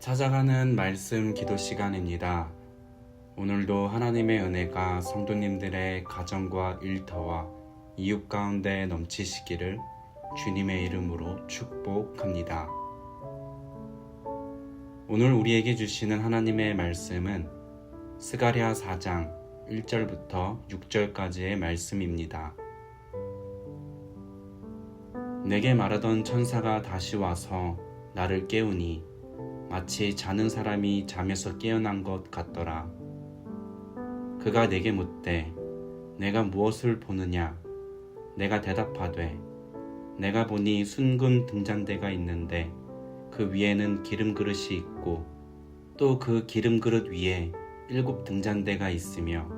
찾아가는 말씀 기도 시간입니다. 오늘도 하나님의 은혜가 성도님들의 가정과 일터와 이웃 가운데 넘치시기를 주님의 이름으로 축복합니다. 오늘 우리에게 주시는 하나님의 말씀은 스가랴 4장 1절부터 6절까지의 말씀입니다. 내게 말하던 천사가 다시 와서 나를 깨우니 마치 자는 사람이 잠에서 깨어난 것 같더라. 그가 내게 묻되 내가 무엇을 보느냐? 내가 대답하되 내가 보니 순금 등잔대가 있는데 그 위에는 기름 그릇이 있고 또 그 기름 그릇 위에 7 등잔대가 있으며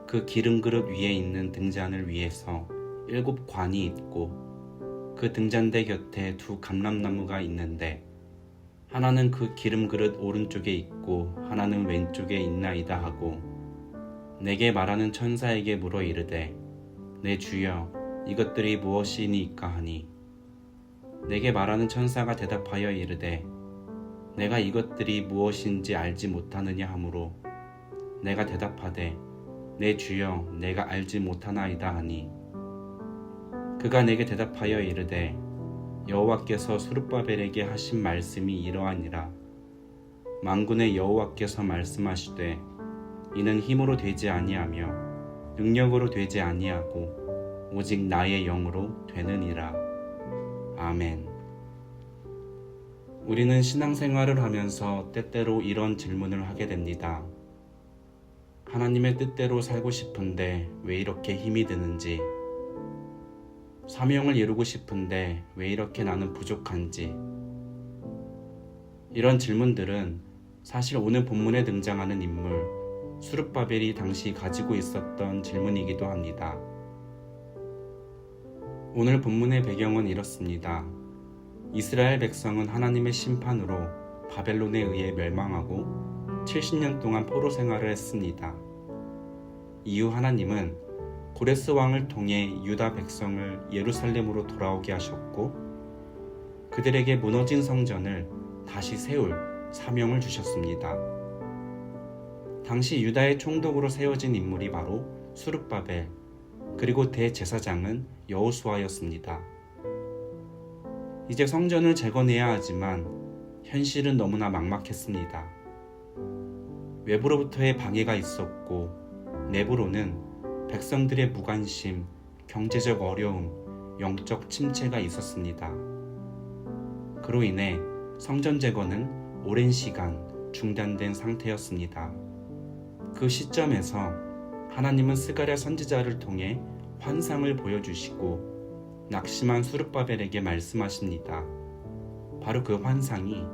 그 기름 그릇 위에 있는 등잔을 위에서 7 관이 있고 그 등잔대 곁에 2 감람나무가 있는데 하나는 그 기름 그릇 오른쪽에 있고 하나는 왼쪽에 있나이다 하고 내게 말하는 천사에게 물어 이르되 내 주여 이것들이 무엇이니까 하니 내게 말하는 천사가 대답하여 이르되 내가 이것들이 무엇인지 알지 못하느냐 하므로 내가 대답하되 내 주여 내가 알지 못하나이다 하니 그가 내게 대답하여 이르되 여호와께서 스룹바벨에게 하신 말씀이 이러하니라. 만군의 여호와께서 말씀하시되 이는 힘으로 되지 아니하며 능력으로 되지 아니하고 오직 나의 영으로 되느니라. 아멘. 우리는 신앙생활을 하면서 때때로 이런 질문을 하게 됩니다. 하나님의 뜻대로 살고 싶은데 왜 이렇게 힘이 드는지, 사명을 이루고 싶은데 왜 이렇게 나는 부족한지. 이런 질문들은 사실 오늘 본문에 등장하는 인물 스룹바벨이 당시 가지고 있었던 질문이기도 합니다. 오늘 본문의 배경은 이렇습니다. 이스라엘 백성은 하나님의 심판으로 바벨론에 의해 멸망하고 70년 동안 포로 생활을 했습니다. 이후 하나님은 고레스 왕을 통해 유다 백성을 예루살렘으로 돌아오게 하셨고 그들에게 무너진 성전을 다시 세울 사명을 주셨습니다. 당시 유다의 총독으로 세워진 인물이 바로 스룹바벨 그리고 대제사장은 여호수아였습니다. 이제 성전을 재건해야 하지만 현실은 너무나 막막했습니다. 외부로부터의 방해가 있었고 내부로는 백성들의 무관심, 경제적 어려움, 영적 침체가 있었습니다. 그로 인해 성전 재건은 오랜 시간 중단된 상태였습니다. 그 시점에서 하나님은 스가랴 선지자를 통해 환상을 보여주시고 낙심한 스룹바벨에게 말씀하십니다. 바로 그 환상이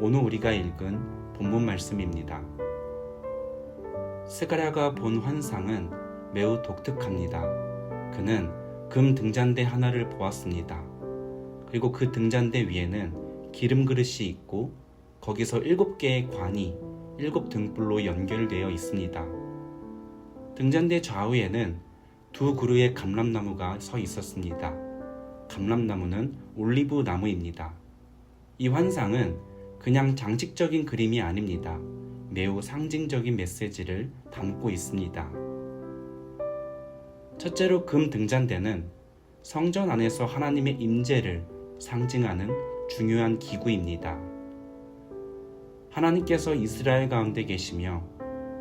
오늘 우리가 읽은 본문 말씀입니다. 스가랴가 본 환상은 매우 독특합니다. 그는 금 등잔대 하나를 보았습니다. 그리고 그 등잔대 위에는 기름 그릇이 있고 거기서 7개의 관이 7 등불로 연결되어 있습니다. 등잔대 좌우에는 2 그루의 감람나무가 서 있었습니다. 감람나무는 올리브 나무입니다. 이 환상은 그냥 장식적인 그림이 아닙니다. 매우 상징적인 메시지를 담고 있습니다. 첫째로 금 등잔대는 성전 안에서 하나님의 임재를 상징하는 중요한 기구입니다. 하나님께서 이스라엘 가운데 계시며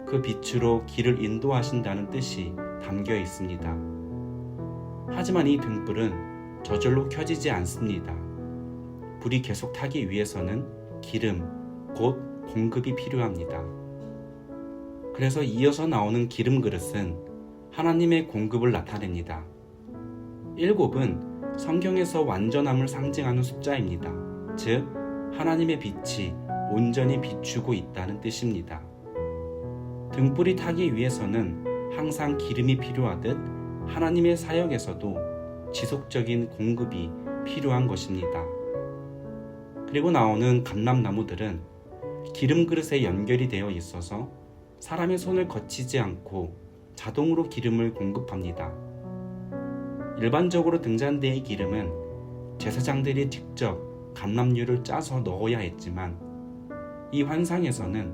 그 빛으로 길을 인도하신다는 뜻이 담겨 있습니다. 하지만 이 등불은 저절로 켜지지 않습니다. 불이 계속 타기 위해서는 기름, 곧 공급이 필요합니다. 그래서 이어서 나오는 기름 그릇은 하나님의 공급을 나타냅니다. 7은 성경에서 완전함을 상징하는 숫자입니다. 즉, 하나님의 빛이 온전히 비추고 있다는 뜻입니다. 등불이 타기 위해서는 항상 기름이 필요하듯 하나님의 사역에서도 지속적인 공급이 필요한 것입니다. 그리고 나오는 감람나무들은 기름 그릇에 연결이 되어 있어서 사람의 손을 거치지 않고 자동으로 기름을 공급합니다. 일반적으로 등잔대의 기름은 제사장들이 직접 감람류를 짜서 넣어야 했지만 이 환상에서는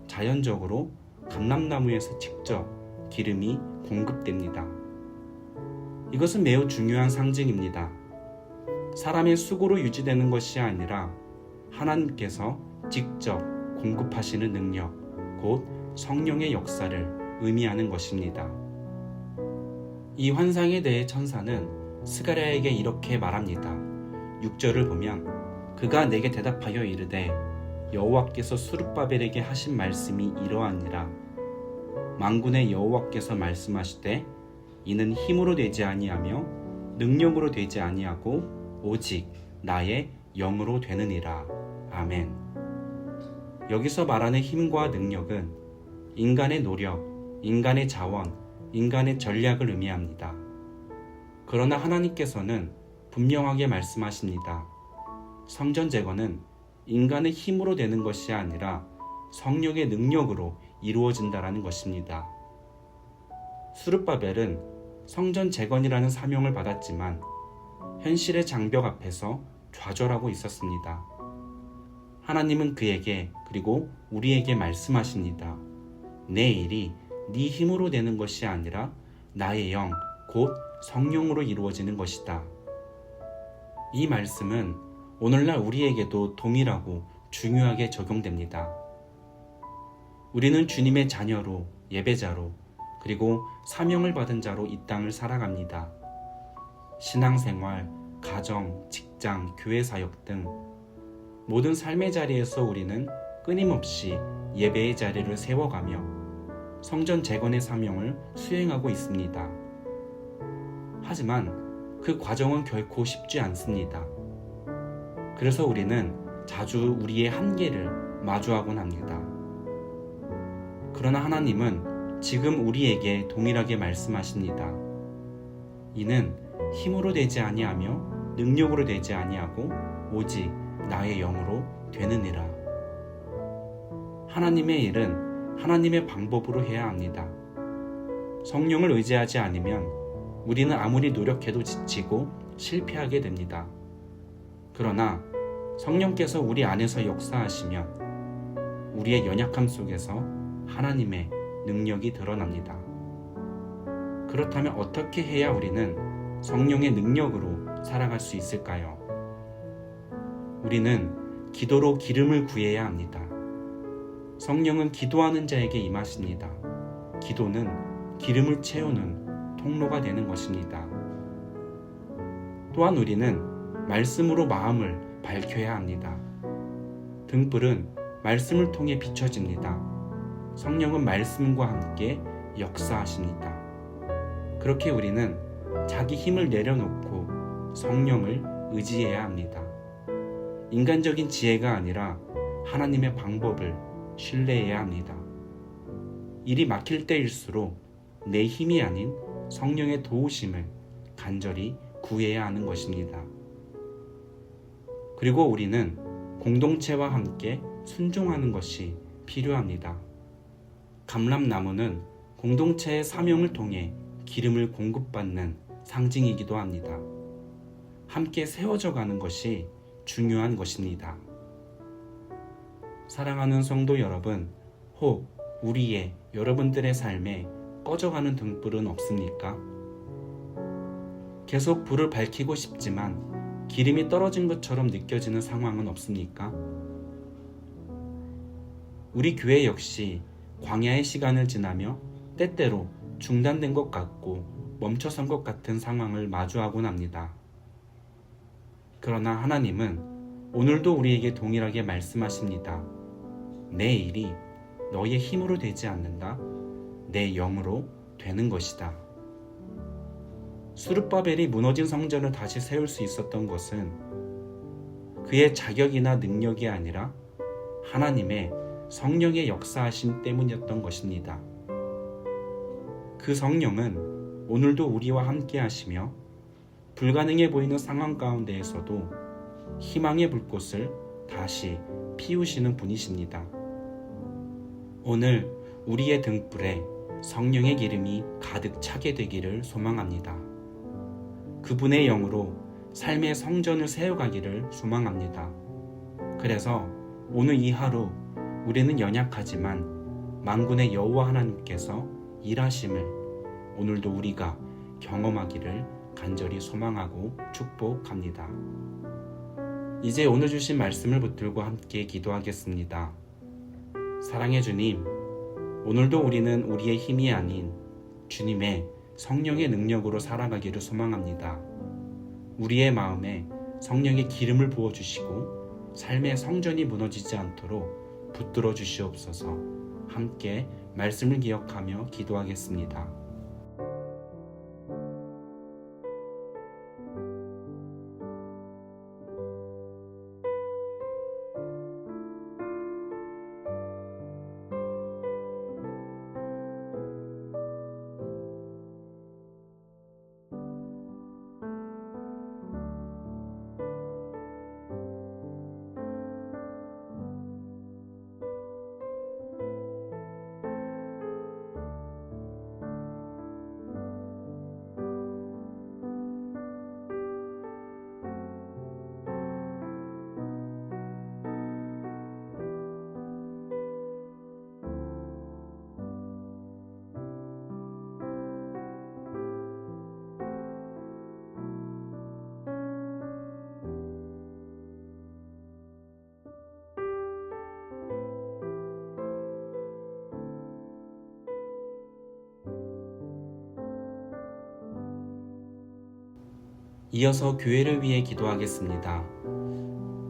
자연적으로 감람나무에서 직접 기름이 공급됩니다. 이것은 매우 중요한 상징입니다. 사람의 수고로 유지되는 것이 아니라 하나님께서 직접 공급하시는 능력, 곧 성령의 역사를 의미하는 것입니다. 이 환상에 대해 천사는 스가랴에게 이렇게 말합니다. 6절을 보면 그가 내게 대답하여 이르되 여호와께서 수룹바벨에게 하신 말씀이 이러하니라. 만군의 여호와께서 말씀하시되 이는 힘으로 되지 아니하며 능력으로 되지 아니하고 오직 나의 영으로 되느니라. 아멘. 여기서 말하는 힘과 능력은 인간의 노력, 인간의 자원, 인간의 전략을 의미합니다. 그러나 하나님께서는 분명하게 말씀하십니다. 성전 재건은 인간의 힘으로 되는 것이 아니라 성령의 능력으로 이루어진다라는 것입니다. 수룹바벨은 성전 재건이라는 사명을 받았지만 현실의 장벽 앞에서 좌절하고 있었습니다. 하나님은 그에게 그리고 우리에게 말씀하십니다. 내 일이 네 힘으로 되는 것이 아니라 나의 영, 곧 성령으로 이루어지는 것이다. 이 말씀은 오늘날 우리에게도 동일하고 중요하게 적용됩니다. 우리는 주님의 자녀로, 예배자로, 그리고 사명을 받은 자로 이 땅을 살아갑니다. 신앙생활, 가정, 직장, 교회 사역 등 모든 삶의 자리에서 우리는 끊임없이 예배의 자리를 세워가며 성전 재건의 사명을 수행하고 있습니다. 하지만 그 과정은 결코 쉽지 않습니다. 그래서 우리는 자주 우리의 한계를 마주하곤 합니다. 그러나 하나님은 지금 우리에게 동일하게 말씀하십니다. 이는 힘으로 되지 아니하며 능력으로 되지 아니하고 오직 나의 영으로 되느니라. 하나님의 일은 하나님의 방법으로 해야 합니다. 성령을 의지하지 않으면 우리는 아무리 노력해도 지치고 실패하게 됩니다. 그러나 성령께서 우리 안에서 역사하시면 우리의 연약함 속에서 하나님의 능력이 드러납니다. 그렇다면 어떻게 해야 우리는 성령의 능력으로 살아갈 수 있을까요? 우리는 기도로 기름을 구해야 합니다. 성령은 기도하는 자에게 임하십니다. 기도는 기름을 채우는 통로가 되는 것입니다. 또한 우리는 말씀으로 마음을 밝혀야 합니다. 등불은 말씀을 통해 비춰집니다. 성령은 말씀과 함께 역사하십니다. 그렇게 우리는 자기 힘을 내려놓고 성령을 의지해야 합니다. 인간적인 지혜가 아니라 하나님의 방법을 신뢰해야 합니다. 일이 막힐 때일수록 내 힘이 아닌 성령의 도우심을 간절히 구해야 하는 것입니다. 그리고 우리는 공동체와 함께 순종하는 것이 필요합니다. 감람나무는 공동체의 사명을 통해 기름을 공급받는 상징이기도 합니다. 함께 세워져 가는 것이 중요한 것입니다. 사랑하는 성도 여러분, 혹 우리의 여러분들의 삶에 꺼져가는 등불은 없습니까? 계속 불을 밝히고 싶지만 기름이 떨어진 것처럼 느껴지는 상황은 없습니까? 우리 교회 역시 광야의 시간을 지나며 때때로 중단된 것 같고 멈춰선 것 같은 상황을 마주하곤 합니다. 그러나 하나님은 오늘도 우리에게 동일하게 말씀하십니다. 내 일이 너의 힘으로 되지 않는다. 내 영으로 되는 것이다. 수룹바벨이 무너진 성전을 다시 세울 수 있었던 것은 그의 자격이나 능력이 아니라 하나님의 성령의 역사하심 때문이었던 것입니다. 그 성령은 오늘도 우리와 함께 하시며 불가능해 보이는 상황 가운데에서도 희망의 불꽃을 다시 피우시는 분이십니다. 오늘 우리의 등불에 성령의 기름이 가득 차게 되기를 소망합니다. 그분의 영으로 삶의 성전을 세워가기를 소망합니다. 그래서 오늘 이 하루 우리는 연약하지만 만군의 여호와 하나님께서 일하심을 오늘도 우리가 경험하기를 간절히 소망하고 축복합니다. 이제 오늘 주신 말씀을 붙들고 함께 기도하겠습니다. 사랑의 주님, 오늘도 우리는 우리의 힘이 아닌 주님의 성령의 능력으로 살아가기를 소망합니다. 우리의 마음에 성령의 기름을 부어주시고 삶의 성전이 무너지지 않도록 붙들어 주시옵소서. 함께 말씀을 기억하며 기도하겠습니다. 이어서 교회를 위해 기도하겠습니다.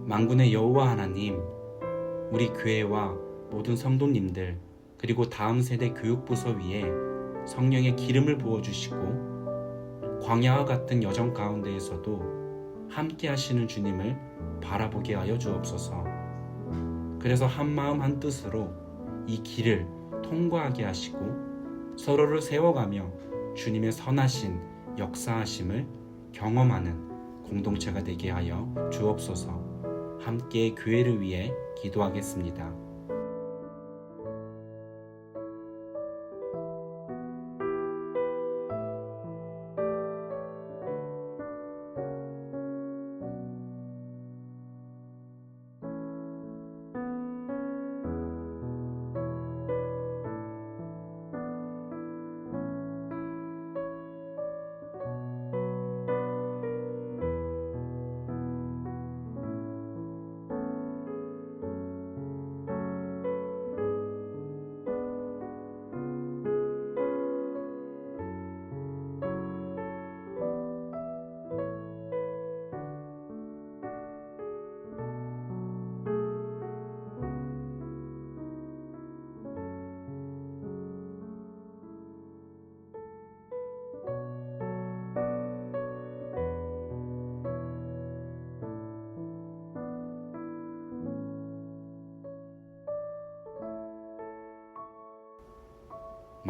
만군의 여호와 하나님, 우리 교회와 모든 성도님들 그리고 다음 세대 교육부서 위에 성령의 기름을 부어주시고 광야와 같은 여정 가운데에서도 함께 하시는 주님을 바라보게 하여 주옵소서. 그래서 한마음 한뜻으로 이 길을 통과하게 하시고 서로를 세워가며 주님의 선하신 역사하심을 경험하는 공동체가 되게 하여 주옵소서. 함께 교회를 위해 기도하겠습니다.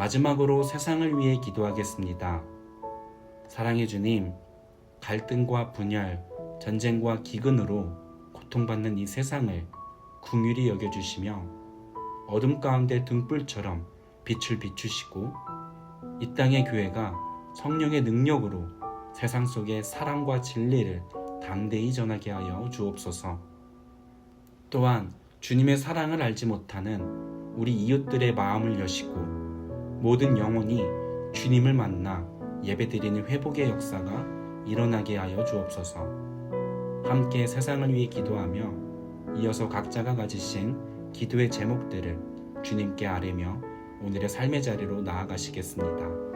마지막으로 세상을 위해 기도하겠습니다. 사랑의 주님, 갈등과 분열, 전쟁과 기근으로 고통받는 이 세상을 긍휼히 여겨주시며 어둠 가운데 등불처럼 빛을 비추시고 이 땅의 교회가 성령의 능력으로 세상 속에 사랑과 진리를 담대히 전하게 하여 주옵소서. 또한 주님의 사랑을 알지 못하는 우리 이웃들의 마음을 여시고 모든 영혼이 주님을 만나 예배드리는 회복의 역사가 일어나게 하여 주옵소서. 함께 세상을 위해 기도하며 이어서 각자가 가지신 기도의 제목들을 주님께 아뢰며 오늘의 삶의 자리로 나아가시겠습니다.